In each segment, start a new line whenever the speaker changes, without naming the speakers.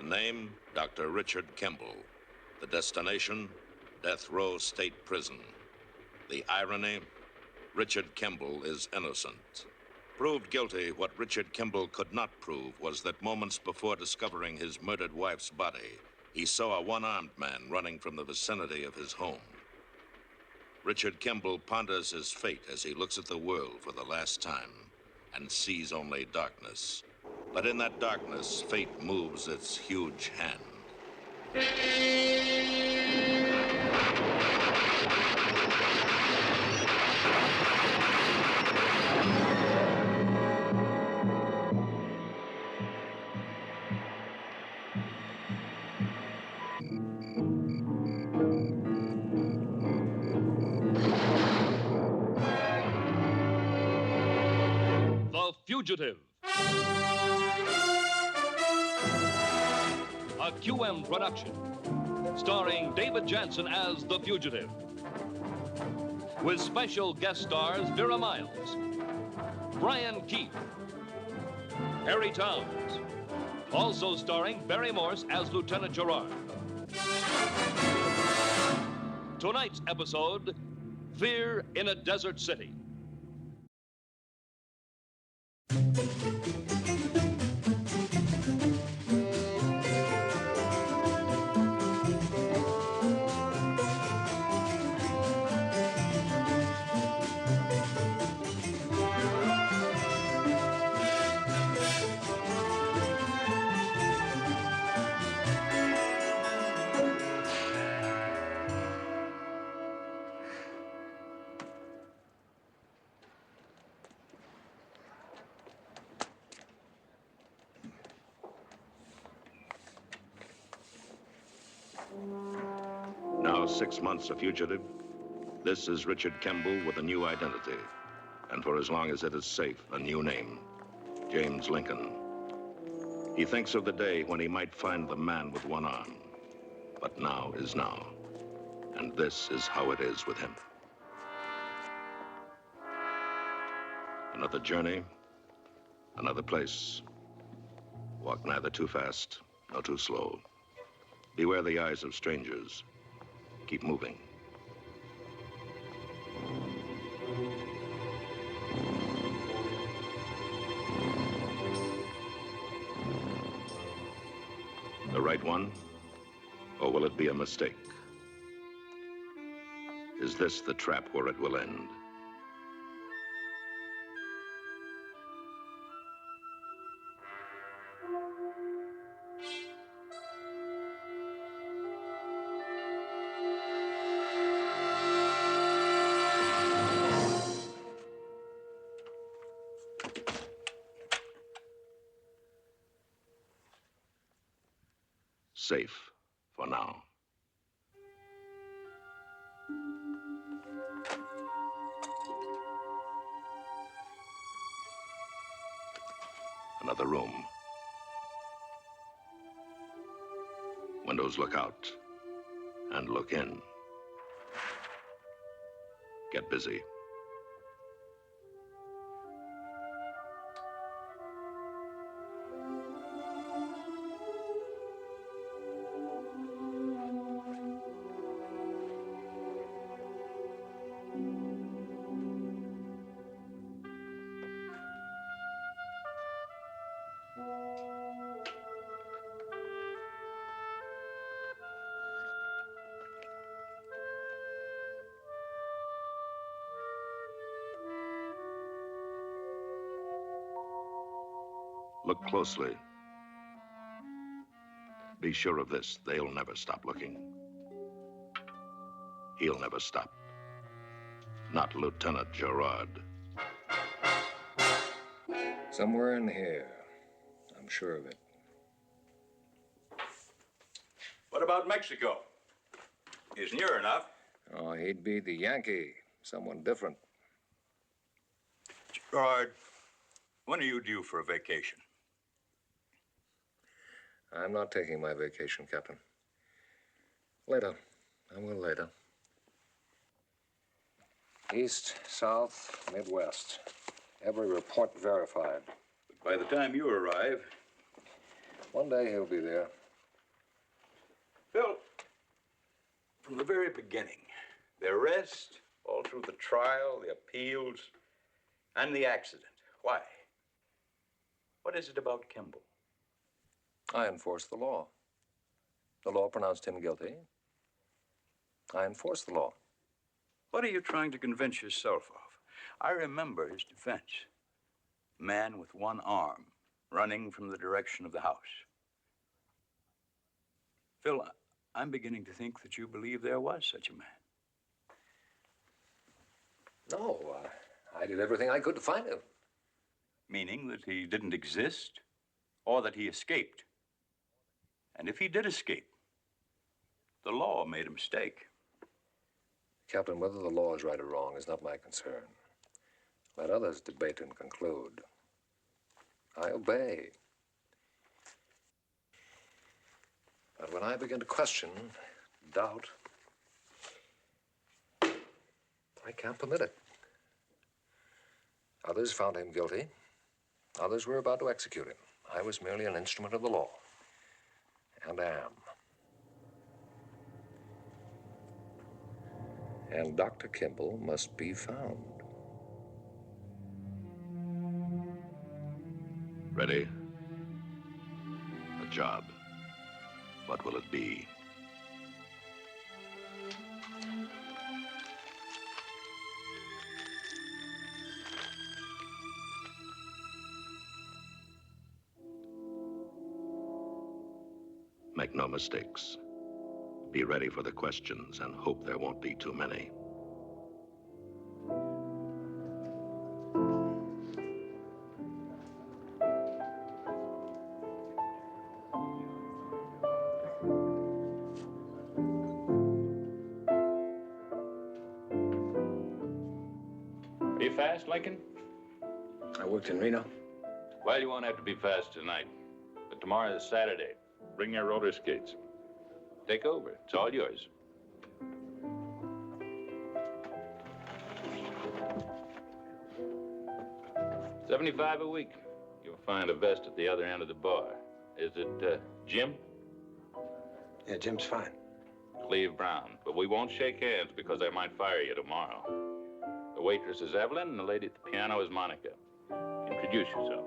name, Dr. Richard Kimble. The destination, Death Row State Prison. The irony, Richard Kimble is innocent. Proved guilty, what Richard Kimble could not prove was that moments before discovering his murdered wife's body, he saw a one-armed man running from the vicinity of his home. Richard Kimble ponders his fate as he looks at the world for the last time and sees only darkness. But in that darkness, fate moves its huge hand.
The Fugitive. A QM production, starring David Jansen as The Fugitive, with special guest stars Vera Miles, Brian Keith, Harry Towns, also starring Barry Morse as Lieutenant Gerard. Tonight's episode, Fear in a Desert City.
Now 6 months a fugitive, this is Richard Kimble with a new identity. And for as long as it is safe, a new name, James Lincoln. He thinks of the day when he might find the man with one arm. But now is now. And this is how it is with him. Another journey, another place. Walk neither too fast nor too slow. Beware the eyes of strangers. Keep moving. The right one? Or will it be a mistake? Is this the trap where it will end? Safe for now. Another room. Windows look out and look in. Get busy. Look closely. Be sure of this, they'll never stop looking. He'll never stop. Not Lieutenant Gerard.
Somewhere in here. I'm sure of it.
What about Mexico? He's near enough.
Oh, he'd be the Yankee. Someone different.
Gerard, when are you due for a vacation?
I'm not taking my vacation, Captain. Later. I will later. East, south, Midwest. Every report verified.
But by the time you arrive...
One day he'll be there.
From the very beginning. The arrest, all through the trial, the appeals, and the accident. Why? What is it about Kimble?
I enforced the law. The law pronounced him guilty. I enforced the law.
What are you trying to convince yourself of? I remember his defense. A man with one arm running from the direction of the house. Phil, I'm beginning to think that you believe there was such a man.
No, I did everything I could to find him.
Meaning that he didn't exist, or that he escaped. And if he did escape, the law made a mistake.
Captain, whether the law is right or wrong is not my concern. Let others debate and conclude. I obey. But when I begin to question, doubt, I can't permit it. Others found him guilty. Others were about to execute him. I was merely an instrument of the law. And am. And Dr. Kimble must be found.
Ready? A job. What will it be? Make no mistakes. Be ready for the questions and hope there won't be too many.
Are you fast, Lincoln?
I worked in Reno.
Well, you won't have to be fast tonight. But tomorrow is Saturday. Bring your roller skates. Take over. It's all yours. $75 a week. You'll find a vest at the other end of the bar. Is it Jim?
Yeah, Jim's fine.
Cleve Brown. But we won't shake hands because I might fire you tomorrow. The waitress is Evelyn, and the lady at the piano is Monica. Introduce yourself.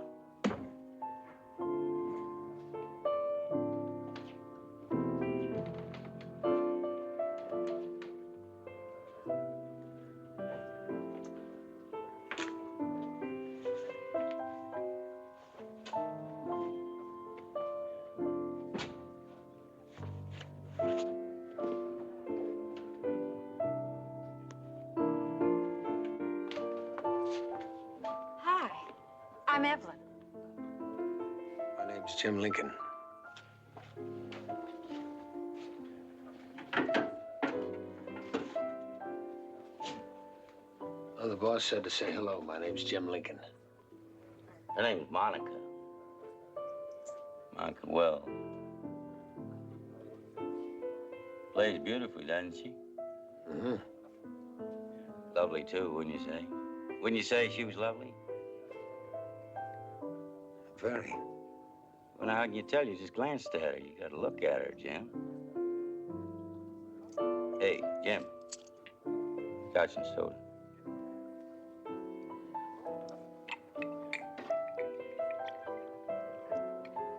Hi, I'm Evelyn.
My name's Jim Lincoln. Oh, the boss said to say hello. My name's Jim Lincoln.
Her name's Monica. Monica Wells. Plays beautifully, doesn't she?
Mm-hmm.
Lovely, too, wouldn't you say? Wouldn't you say she was lovely?
Very.
Well, now, how can you tell? You just glanced at her. You gotta look at her, Jim. Hey, Jim. Scotch and soda.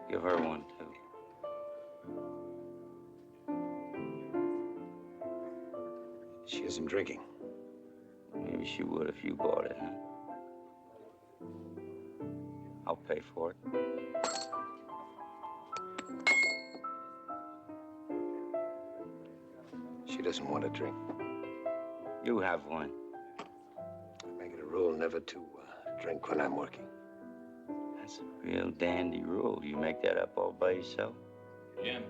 Give her one, too.
She isn't drinking.
Maybe she would if you bought it, huh? I'll pay for it.
She doesn't want to drink.
You have one.
I make it a rule never to drink when I'm working.
That's a real dandy rule. You make that up all by yourself?
Jim.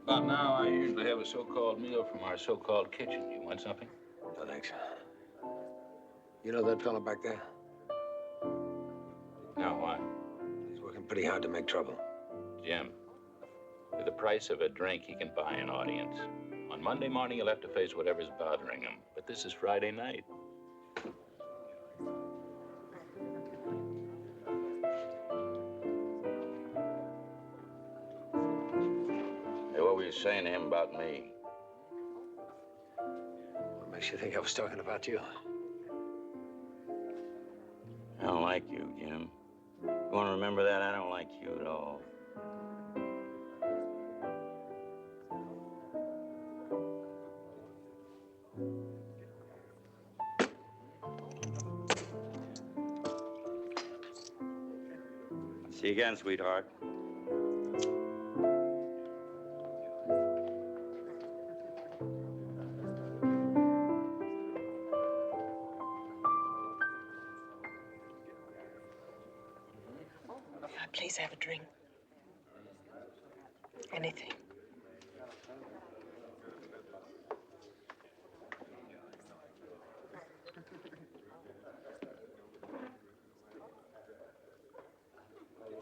About now, I usually have a so-called meal from our so-called kitchen. You want something?
No, thanks. You know that fella back there?
No, why?
He's working pretty hard to make trouble.
Jim, for the price of a drink, he can buy an audience. On Monday morning, he'll have to face whatever's bothering him. But this is Friday night.
were you saying to him about me?
What makes you think I was talking about you?
I don't like you, Jim. You want to remember that? I don't like you at all. See you again, sweetheart.
Please have a drink. Anything.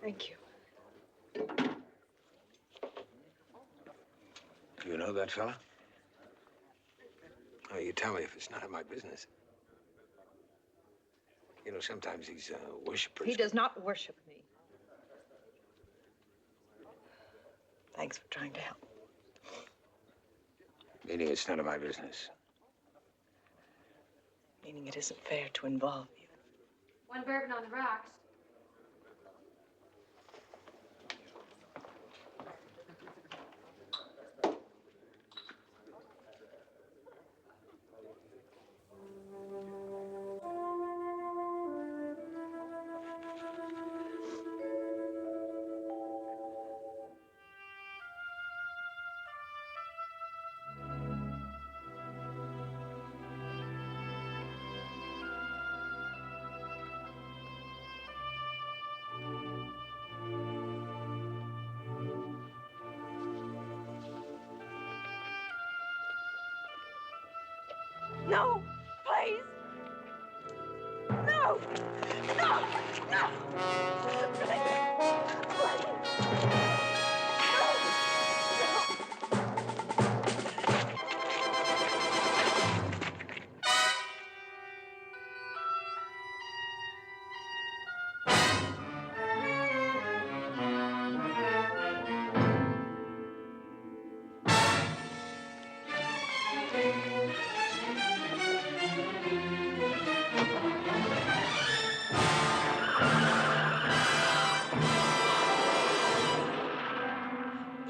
Thank you.
Do you know that fella? Oh, you tell me if it's none of my business. You know, sometimes these worshipers...
He does not worship me. Thanks for trying to help.
Meaning it's none of my business.
Meaning it isn't fair to involve you.
One bourbon on the rocks. No, please. No, no, no.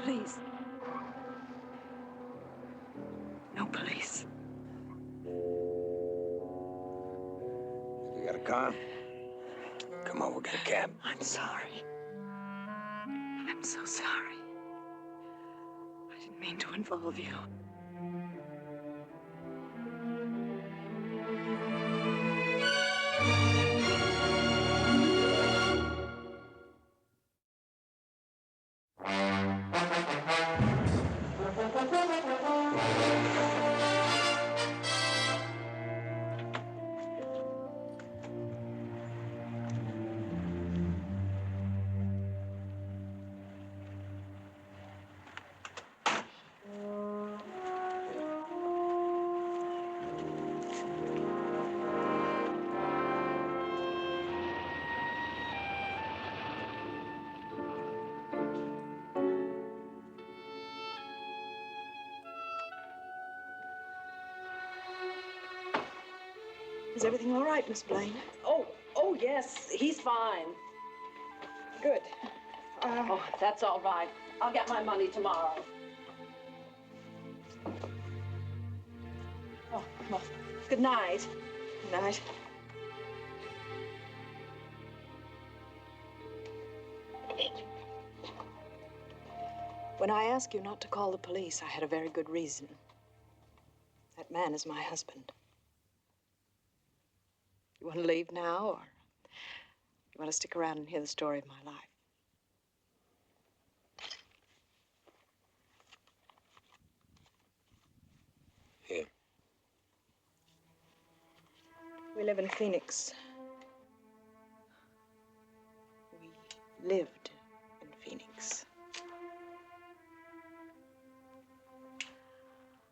Please. No police.
You got a car? Come on, we'll get a cab.
I'm sorry. I'm so sorry. I didn't mean to involve you. Is everything all right, Miss Blaine?
Oh, yes, he's fine.
Good.
Oh, that's all right. I'll get my money tomorrow. Oh, well, good night.
Good night. When I asked you not to call the police, I had a very good reason. That man is my husband. You want to leave now, or you want to stick around and hear the story of my life?
Here.
We live in Phoenix. We lived in Phoenix.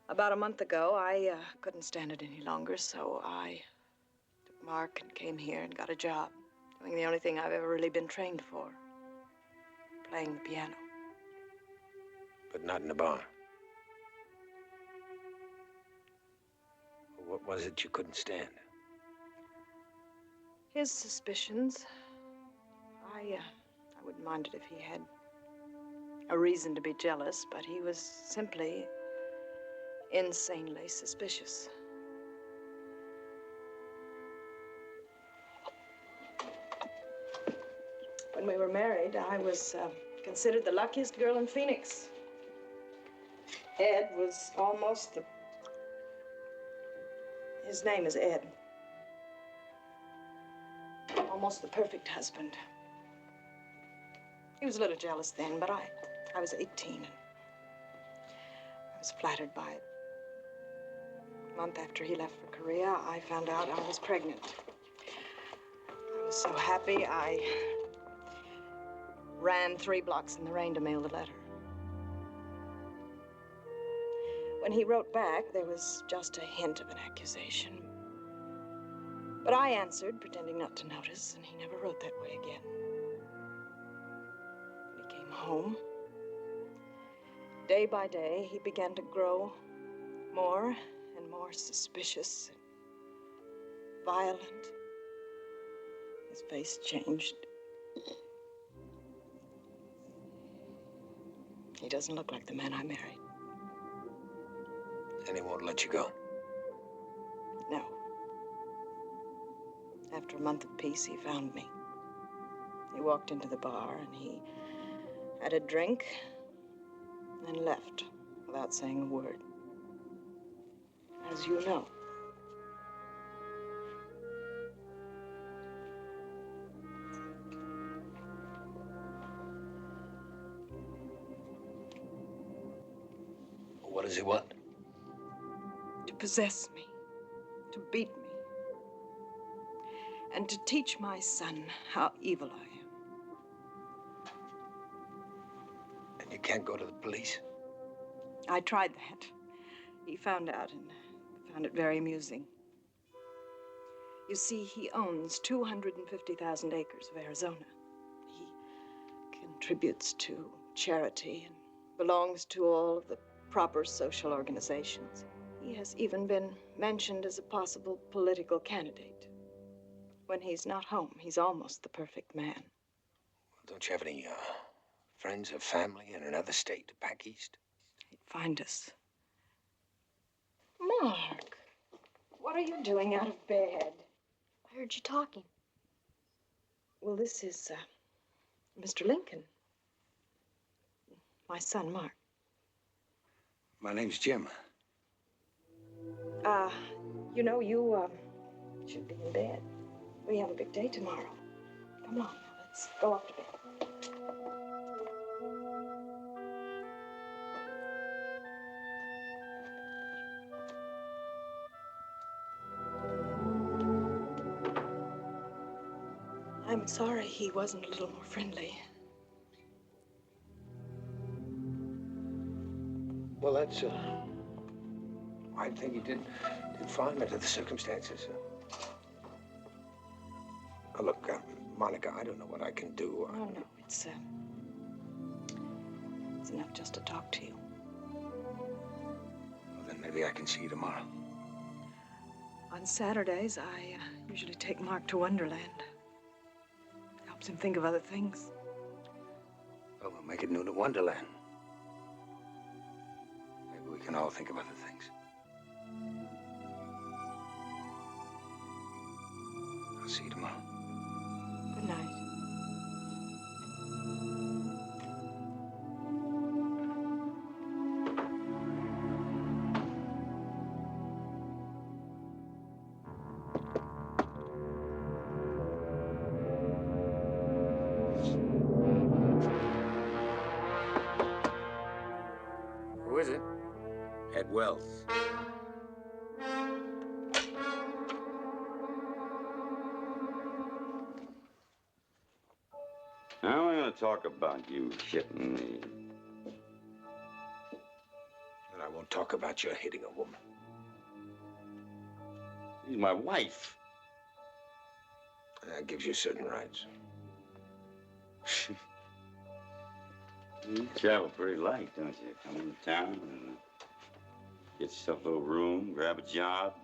About a month ago, I couldn't stand it any longer, so I took Mark and came here and got a job doing the only thing I've ever really been trained for, playing the piano.
But not in the barn. What was it you couldn't stand?
His suspicions. I wouldn't mind it if he had a reason to be jealous, but he was simply insanely suspicious. When we were married, I was considered the luckiest girl in Phoenix. Ed was almost the... His name is Ed. Almost the perfect husband. He was a little jealous then, but I was 18 and I was flattered by it. A month after he left for Korea, I found out I was pregnant. I was so happy, I ran 3 blocks in the rain to mail the letter. When he wrote back, there was just a hint of an accusation. But I answered, pretending not to notice, and he never wrote that way again. When he came home, day by day, he began to grow more and more suspicious and violent. His face changed. He doesn't look like the man I married.
And he won't let you go?
No. After a month of peace, he found me. He walked into the bar and he had a drink and left without saying a word. As you know.
What does he want?
To possess me, to beat me, and to teach my son how evil I am.
And you can't go to the police?
I tried that. He found out and found it very amusing. You see, he owns 250,000 acres of Arizona. He contributes to charity and belongs to all of the proper social organizations. He has even been mentioned as a possible political candidate. When he's not home, he's almost the perfect man.
Don't you have any friends or family in another state back east?
He'd find us. Mark, what are you doing out of bed?
I heard you talking.
Well, this is Mr. Lincoln. My son, Mark.
My name's Jim.
You know, you should be in bed. We have a big day tomorrow. Come on, let's go up to bed. I'm sorry he wasn't a little more friendly.
Well, that's, I think he did fine under the circumstances. Look, Monica, I don't know what I can do.
Oh, no, it's enough just to talk to you.
Well, then maybe I can see you tomorrow.
On Saturdays, I usually take Mark to Wonderland. Helps him think of other things.
Well, we'll make it noon at Wonderland. Maybe we can all think of other things. I'll see you tomorrow.
Good night.
Who is it? Ed Wells.
Now we're going to talk about you shitting me.
And I won't talk about your hitting a woman.
She's my wife.
That gives you certain rights.
You travel pretty light, don't you? Come into town and get yourself a little room, grab a job.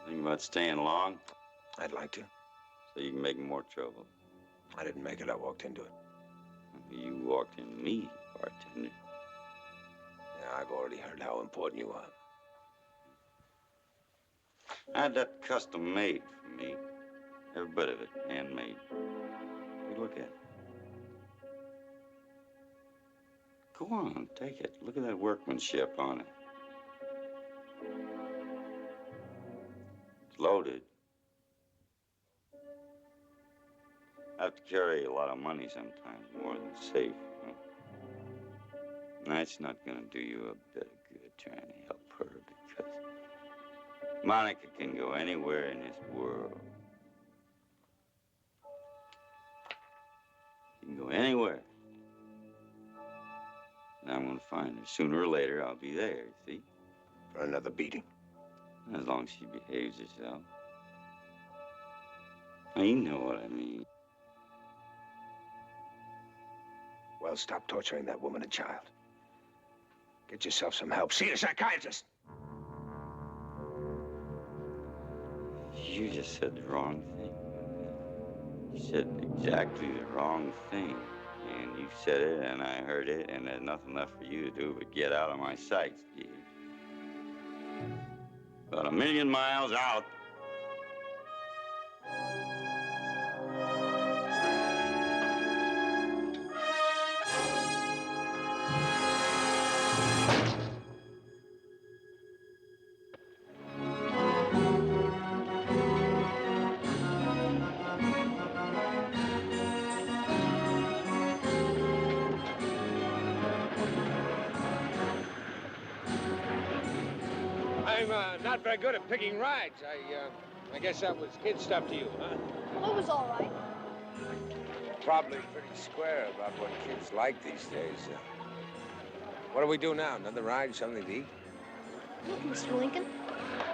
Think about staying long?
I'd like to.
So you can make more trouble.
I didn't make it. I walked into it.
You walked into me, bartender.
Yeah, I've already heard how important you are.
I had that custom made for me. Every bit of it, handmade. Take a look at it. Go on, take it. Look at that workmanship on it. It's loaded. I have to carry a lot of money sometimes, more than safe. You know? And that's not gonna do you a bit of good trying to help her because Monica can go anywhere in this world. She can go anywhere. And I'm gonna find her. Sooner or later, I'll be there, you see?
For another beating.
As long as she behaves herself. Now, you know what I mean.
Well, stop torturing that woman and child. Get yourself some help. See a psychiatrist.
You just said the wrong thing. You said exactly the wrong thing. And you said it, and I heard it, and there's nothing left for you to do but get out of my sight, Steve. About 1,000,000 miles out.
I'm not very good at picking rides. I guess that was kid stuff to you, huh?
Well, it was all right.
Probably pretty square about what kids like these days. What do we do now? Another ride, something to eat?
Look, Mr. Lincoln,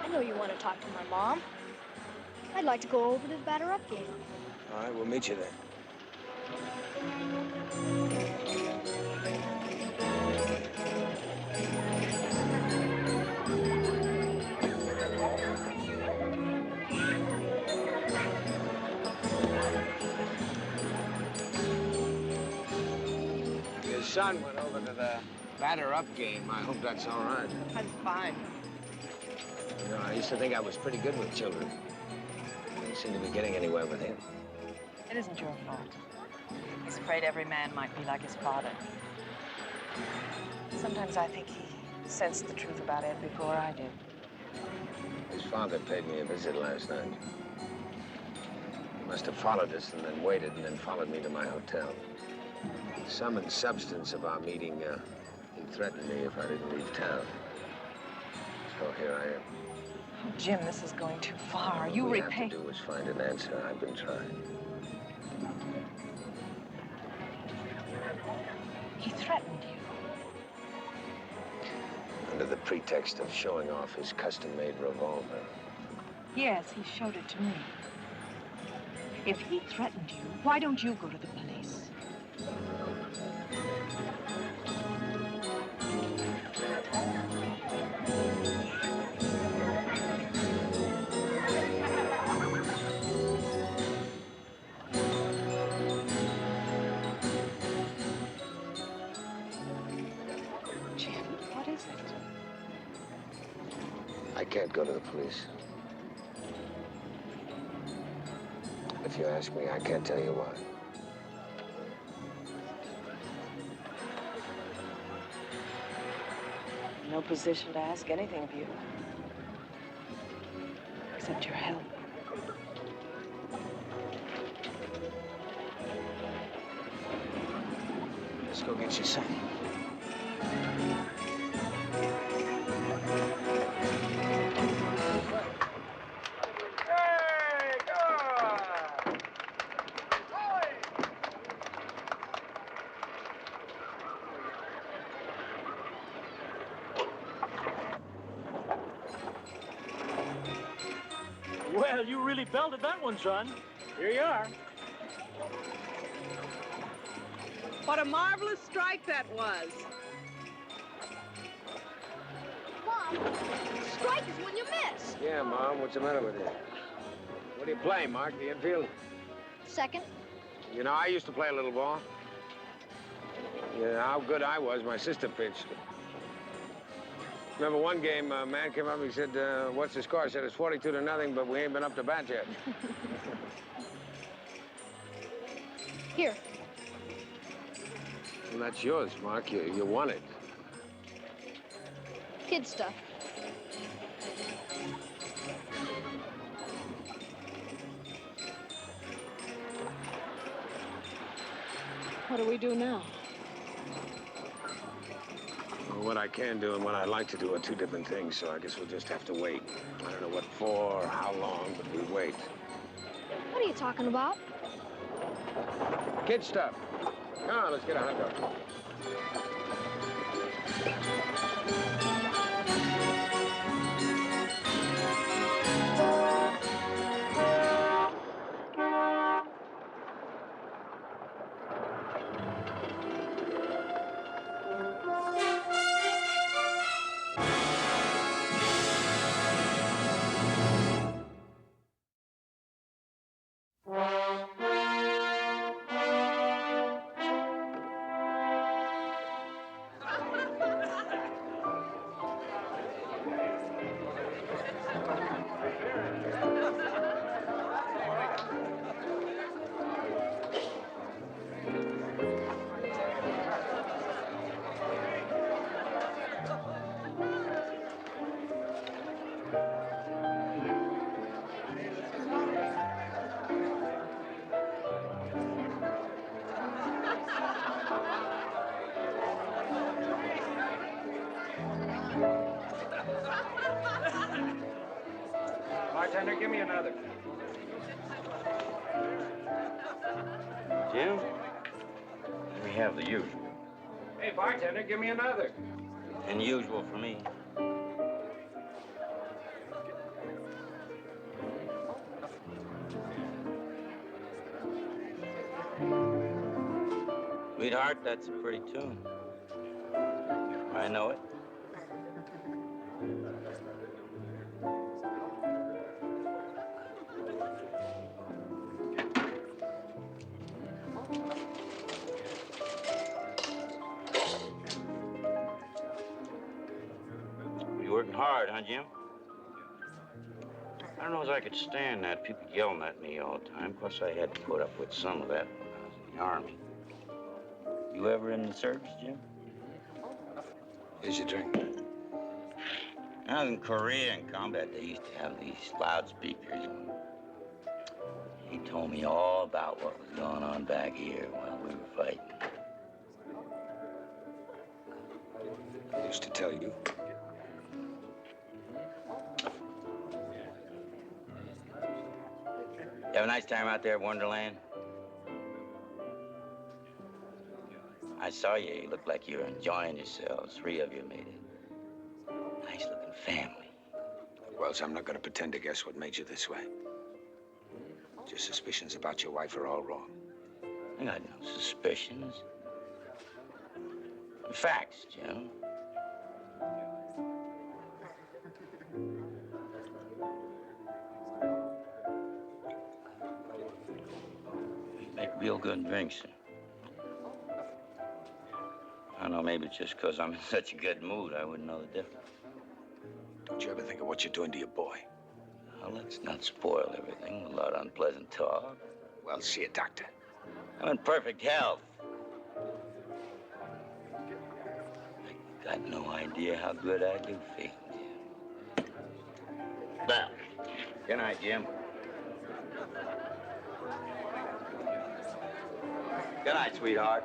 I know you want to talk to my mom. I'd like to go over to the batter-up game.
All right, we'll meet you there. Your son went over to the batter-up game. I hope that's all right.
I'm fine.
You know, I used to think I was pretty good with children. I don't seem to be getting anywhere with him.
It isn't your fault. I was afraid every man might be like his father. Sometimes I think he sensed the truth about Ed before I did.
His father paid me a visit last night. He must have followed us and then waited and then followed me to my hotel. The sum and substance of our meeting, he threatened me if I didn't leave town. So here I am.
Oh, Jim, this is going too far. You
All we
repay...
have to do is find an answer. I've been trying.
He threatened you.
Under the pretext of showing off his custom-made revolver.
Yes, he showed it to me. If he threatened you, why don't you go to the police? Jim, what is it?
I can't go to the police. If you ask me, I can't tell you why.
No position to ask anything of you. Except your help.
Let's go get your son. Hey, good!
Well, you really belted that one, son. Here you are.
What a marvelous strike that was.
Mom, strike is when you miss.
Yeah, Mom, what's the matter with you? What do you play, Mark? The infield?
Second.
You know, I used to play a little ball. Yeah, how good I was, my sister pitched. Remember one game, a man came up and he said, what's the score? I said, it's 42-0, but we ain't been up to bat yet.
Here.
Well, that's yours, Mark. You won it.
Kid stuff.
What do we do now?
Well, what I can do and what I'd like to do are two different things, so I guess we'll just have to wait. I don't know what for or how long, but we wait.
What are you talking about?
Kid stuff. Come on, let's get a hot dog. Bartender, give me another.
Jim? We have the usual.
Hey, bartender, give me another.
Unusual for me. Sweetheart, that's a pretty tune. I know it. You working hard, huh, Jim? I don't know as I could stand that, people yelling at me all the time. Plus, I had to put up with some of that when I was in the Army. You ever in the service, Jim?
Here's your drink.
When I was in Korea in combat, they used to have these loudspeakers. He told me all about what was going on back here while we were fighting.
I used to tell you.
You have a nice time out there at Wonderland? I saw you. You looked like you were enjoying yourselves. 3 of you made a nice-looking family.
Wells, I'm not going to pretend to guess what made you this way. Your suspicions about your wife are all wrong.
I got no suspicions. Facts, Jim. You make real good drinks. I don't know, maybe it's just because I'm in such a good mood, I wouldn't know the difference.
Don't you ever think of what you're doing to your boy?
Well, let's not spoil everything with a lot of unpleasant talk.
Well, see a doctor.
I'm in perfect health. I got no idea how good I do feel, Jim. Well, good night, Jim. Good night, sweetheart.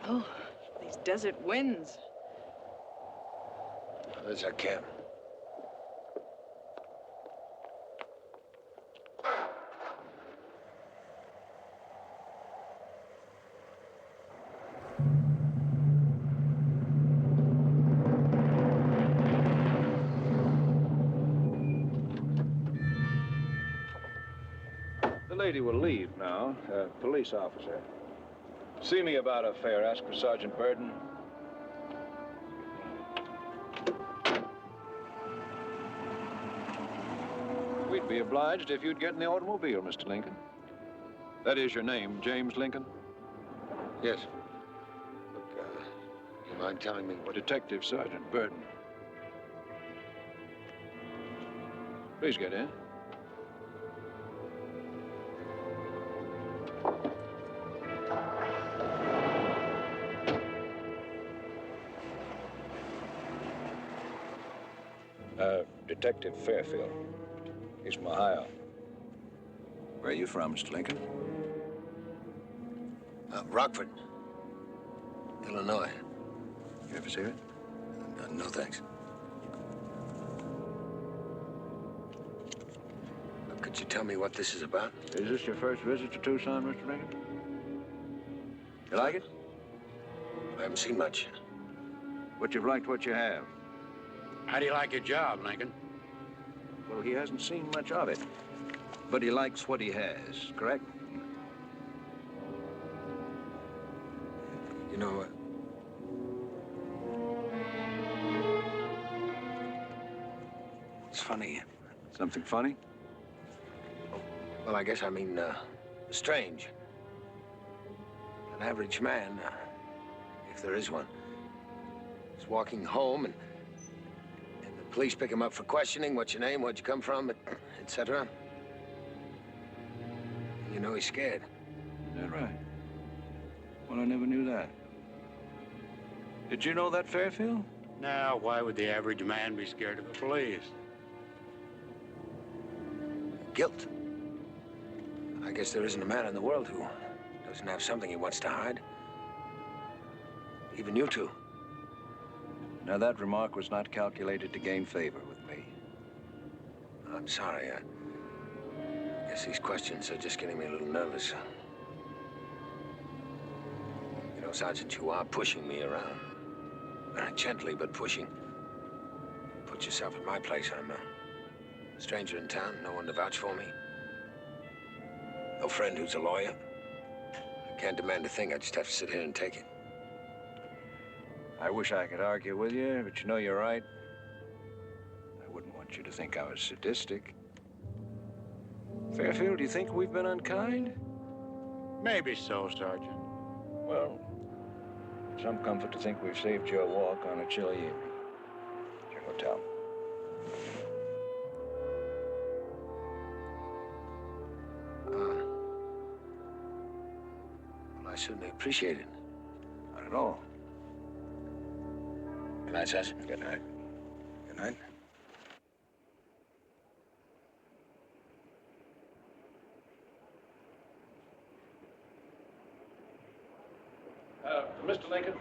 Oh, these desert winds.
There's our camp.
lady will leave now, a police officer. See me about a fare. Ask for Sergeant Burden. We'd be obliged if you'd get in the automobile, Mr. Lincoln. That is your name, James Lincoln?
Yes. Look, you mind telling me what...
Detective Sergeant Burden. Please get in. Detective Fairfield. He's from Ohio. Where are you from, Mr. Lincoln?
Rockford, Illinois.
You ever see it?
No, thanks. Could you tell me what this is about?
Is this your first visit to Tucson, Mr. Lincoln? You like it?
I haven't seen much.
But you've liked what you have.
How do you like your job, Lincoln?
Well, he hasn't seen much of it. But he likes what he has, correct?
You know, it's funny.
Something funny?
Well, I guess I mean, strange. An average man, if there is one, is walking home and the police pick him up for questioning. What's your name? Where'd you come from? Etc. You know he's scared.
Is that right? Well, I never knew that. Did you know that, Fairfield?
Now, why would the average man be scared of the police?
Guilt. I guess there isn't a man in the world who doesn't have something he wants to hide. Even you two.
Now, that remark was not calculated to gain favor with me.
I'm sorry. I guess these questions are just getting me a little nervous. You know, Sergeant, you are pushing me around. Very gently, but pushing. Put yourself in my place. I'm a stranger in town, no one to vouch for me. No friend who's a lawyer. I can't demand a thing. I just have to sit here and take it.
I wish I could argue with you, but you know you're right. I wouldn't want you to think I was sadistic. Fairfield, do you think we've been unkind?
Maybe so, Sergeant.
Well, some comfort to think we've saved you a walk on a chilly evening. At your hotel.
Well, I certainly appreciate it.
Not at all.
Good night, Sergeant.
Good night.
Good night.
Mr. Lincoln.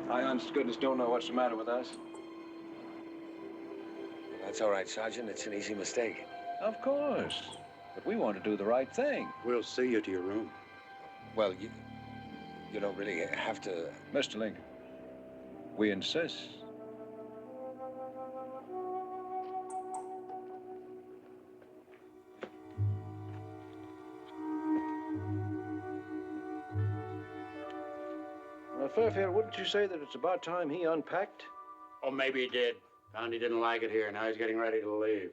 I, honest to goodness, don't know what's the matter with us.
That's all right, Sergeant. It's an easy mistake.
Of course. But we want to do the right thing.
We'll see you to your room.
Well, you don't really have to...
Mr. Lincoln, we insist. Well, Fairfield, wouldn't you say that it's about time he unpacked?
Oh, maybe he did. Found he didn't like it here. Now he's getting ready to leave.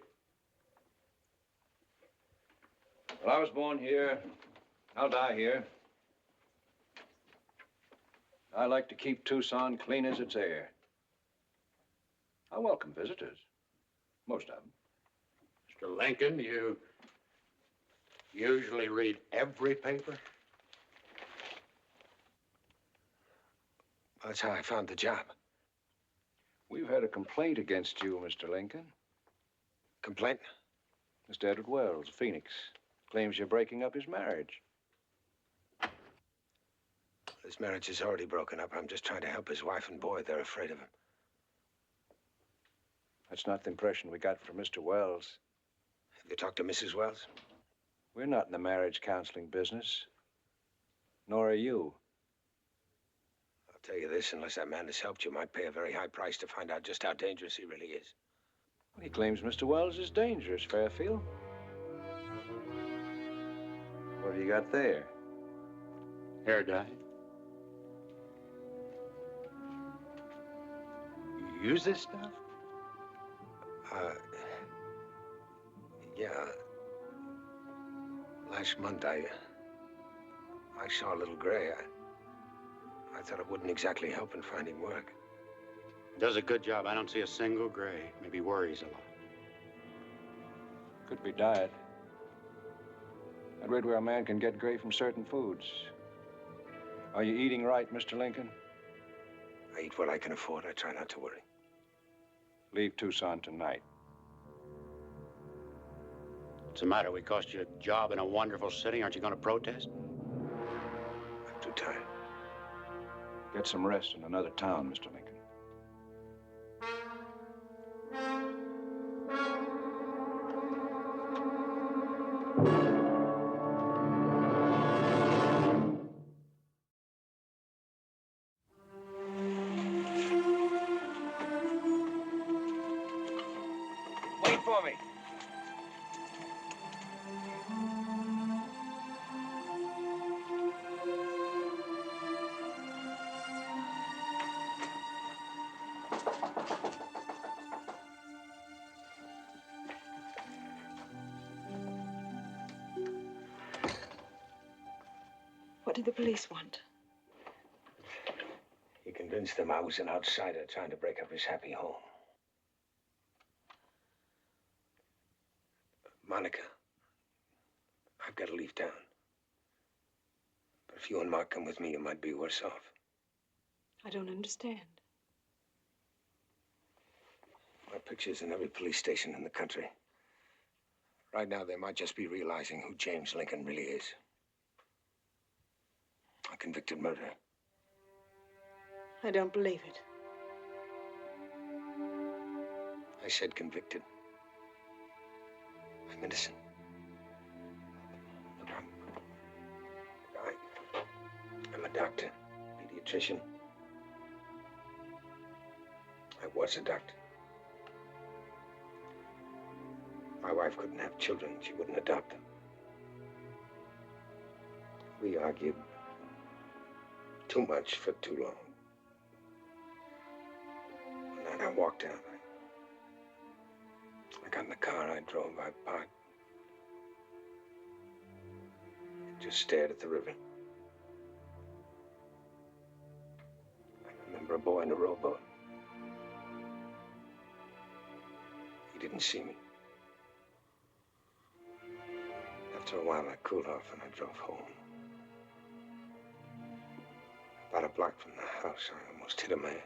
Well, I was born here. I'll die here. I like to keep Tucson clean as its air. I welcome visitors. Most of them.
Mr. Lincoln, you usually read every paper?
That's how I found the job.
We've had a complaint against you, Mr. Lincoln.
Complaint?
Mr. Edward Wells, Phoenix, claims you're breaking up his marriage.
His marriage is already broken up. I'm just trying to help his wife and boy. They're afraid of him.
That's not the impression we got from Mr. Wells.
Have you talked to Mrs. Wells?
We're not in the marriage counseling business. Nor are you.
I'll tell you this, unless that man has helped you, might pay a very high price to find out just how dangerous he really is.
He claims Mr. Wells is dangerous, Fairfield. What have you got there?
Hair dye. You use this stuff?
Yeah. Last month, I saw a little gray. I thought it wouldn't exactly help in finding work.
Does a good job. I don't see a single gray. Maybe worries a lot.
Could be diet. I read where a man can get gray from certain foods. Are you eating right, Mr. Lincoln?
I eat what I can afford. I try not to worry.
Leave Tucson tonight.
What's the matter? We cost you a job in a wonderful city. Aren't you going to protest?
I'm too tired.
Get some rest in another town, Mr. Lincoln.
Wait for me.
What did the police want?
He convinced them I was an outsider trying to break up his happy home. Monica, I've got to leave town. But if you and Mark come with me, you might be worse off.
I don't understand.
My picture's in every police station in the country. Right now, they might just be realizing who James Lincoln really is. A convicted murderer.
I don't believe it.
I said convicted. I'm innocent. Look, I'm a doctor, pediatrician. I was a doctor. My wife couldn't have children. She wouldn't adopt them. We argued too much for too long. One night I walked out. I got in the car, I drove, I parked. Just stared at the river. I remember a boy in a rowboat. He didn't see me. After a while, I cooled off and I drove home. About a block from the house, I almost hit a man.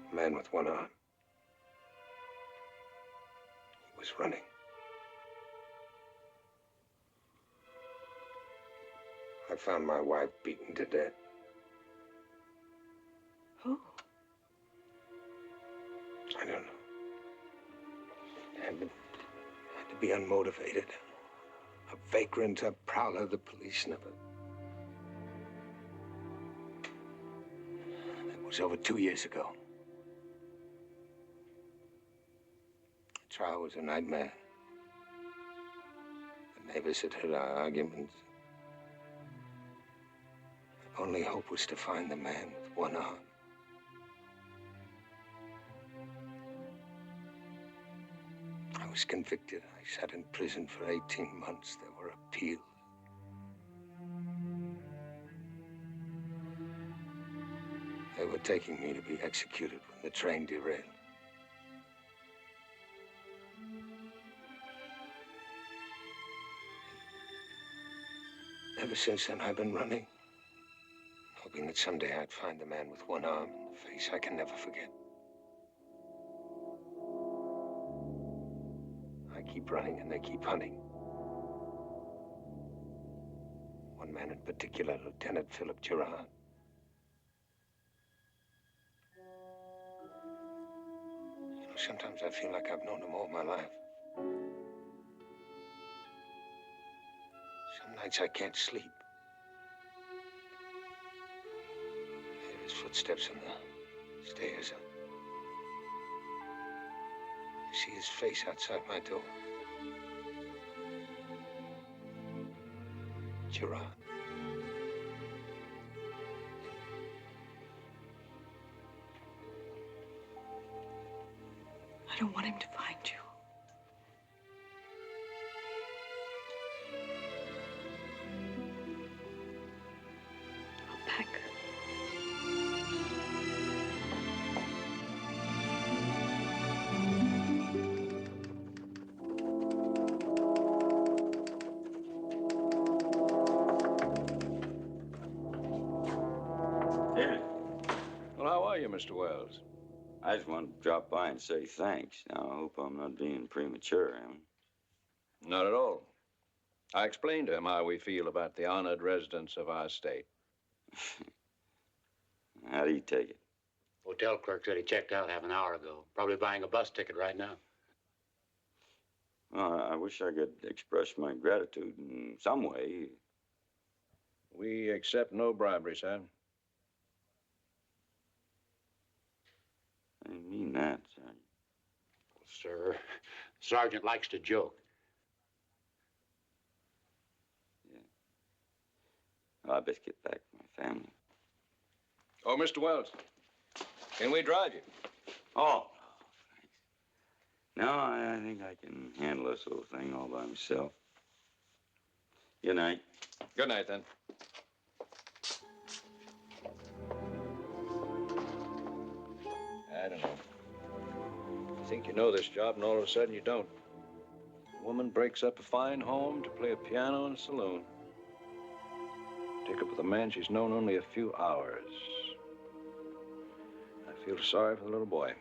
A man with one arm. He was running. I found my wife beaten to death.
Who?
I don't know. Had to be unmotivated. A vagrant, a prowler the police never. It was over 2 years ago. The trial was a nightmare. The neighbors had heard our arguments. The only hope was to find the man with one arm. I was convicted. I sat in prison for 18 months. There were appeals. They were taking me to be executed when the train derailed. Ever since then, I've been running, hoping that someday I'd find the man with one arm and the face I can never forget. I keep running and they keep hunting. One man in particular, Lieutenant Philip Gerard. You know, sometimes I feel like I've known him all my life. Some nights I can't sleep. I hear his footsteps on the stairs. see his face outside my door. Gerard.
I don't want him to find you. I'll pack.
Yeah.
Well, how are you, Mr. Wells?
I just wanted to drop by and say thanks. Now, I hope I'm not being premature, am I?
Not at all. I explained to him how we feel about the honored residents of our state.
How do you take it?
Hotel clerk said he checked out half an hour ago. Probably buying a bus ticket right now.
Well, I wish I could express my gratitude in some way.
We accept no bribery, sir.
I didn't mean that, Sergeant.
Sir, Sergeant likes to joke.
Well, I best get back to my family.
Oh, Mr. Wells, can we drive you?
Oh, thanks. No, I think I can handle this little thing all by myself. Good night.
Good night, then. I don't know. You think you know this job, and all of a sudden you don't. A woman breaks up a fine home to play a piano in a saloon. Take up with a man she's known only a few hours. I feel sorry for the little boy.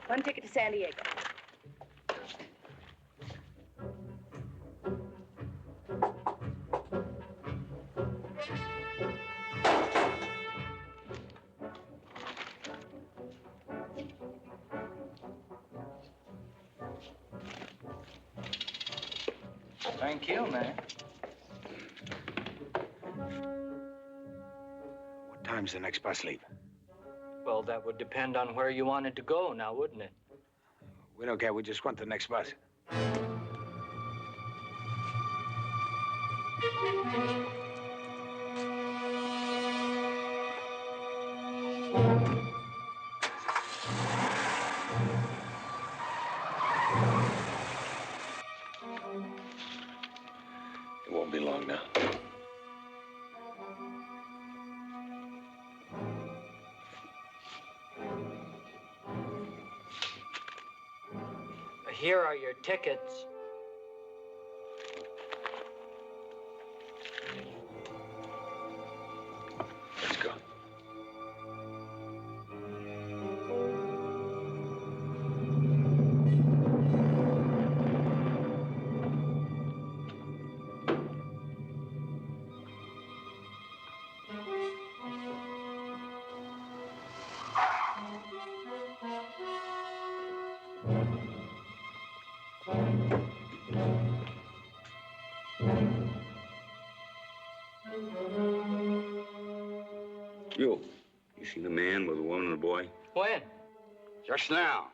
One ticket to San Diego.
Thank you, man.
What time's the next bus leave?
Well, that would depend on where you wanted to go now, wouldn't it?
We don't care. We just want the next bus. It won't be long now.
Here are your tickets.
Let's go.
You seen a man with a woman and a boy?
When?
Just now.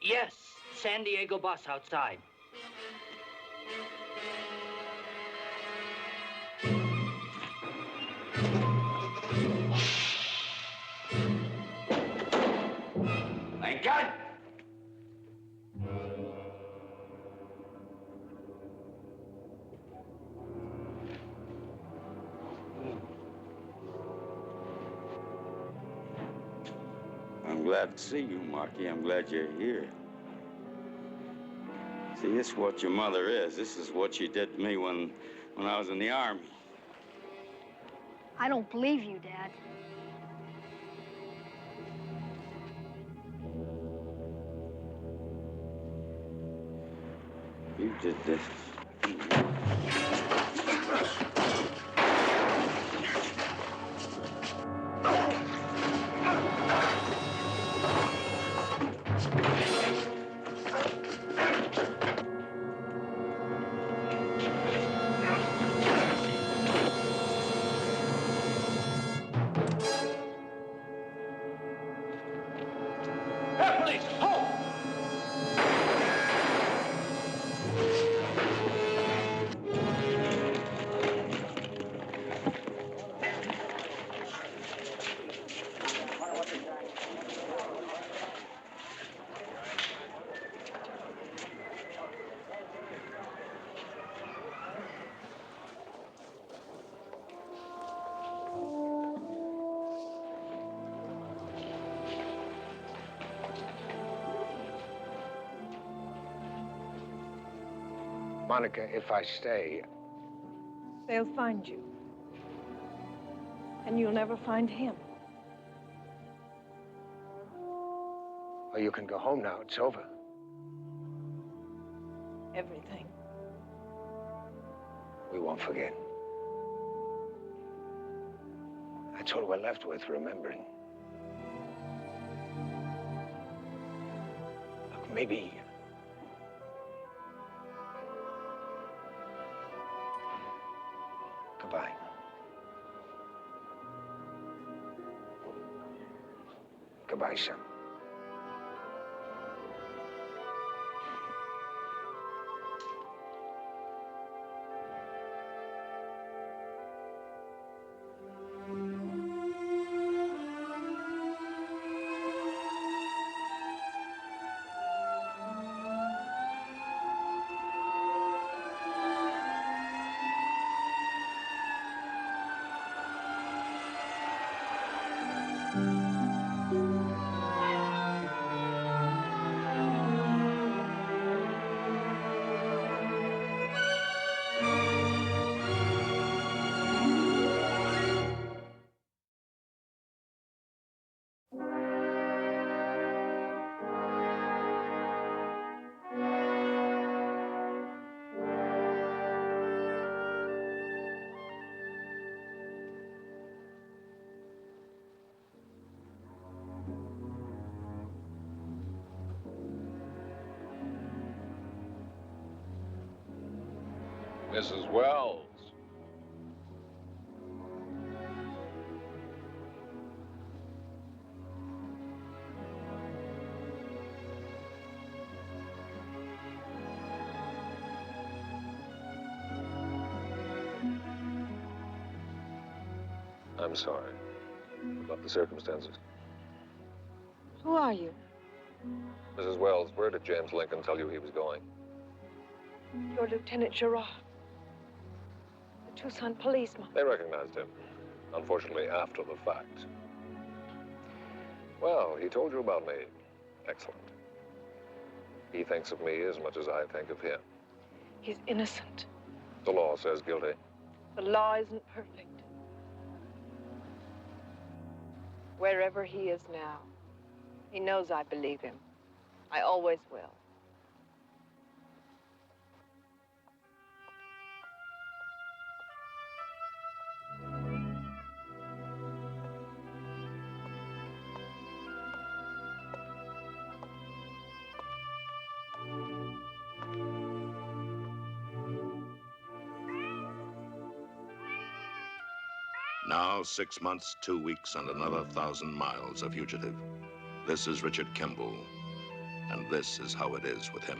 Yes, San Diego bus outside.
Thank God! I'm glad to see you, Marky. I'm glad you're here. See, this is what your mother is. This is what she did to me when I was in the Army.
I don't believe you, Dad.
You did this.
Police, halt!
Monica, if I stay,
They'll find you. And you'll never find him.
well, you can go home now. It's over.
Everything.
We won't forget. That's all we're left with, remembering. Look, maybe... Goodbye. Goodbye, son.
Mrs. Wells.
I'm sorry about the circumstances.
Who are you?
Mrs. Wells, where did James Lincoln tell you he was going?
You're Lieutenant Gerard. The Tucson policeman.
They recognized him, unfortunately, after the fact. Well, he told you about me. Excellent. He thinks of me as much as I think of him.
He's innocent.
The law says guilty.
The law isn't perfect. Wherever he is now, he knows I believe him. I always will.
Now, 6 months, 2 weeks, and another 1,000 miles, a fugitive. This is Richard Kimble, and this is how it is with him.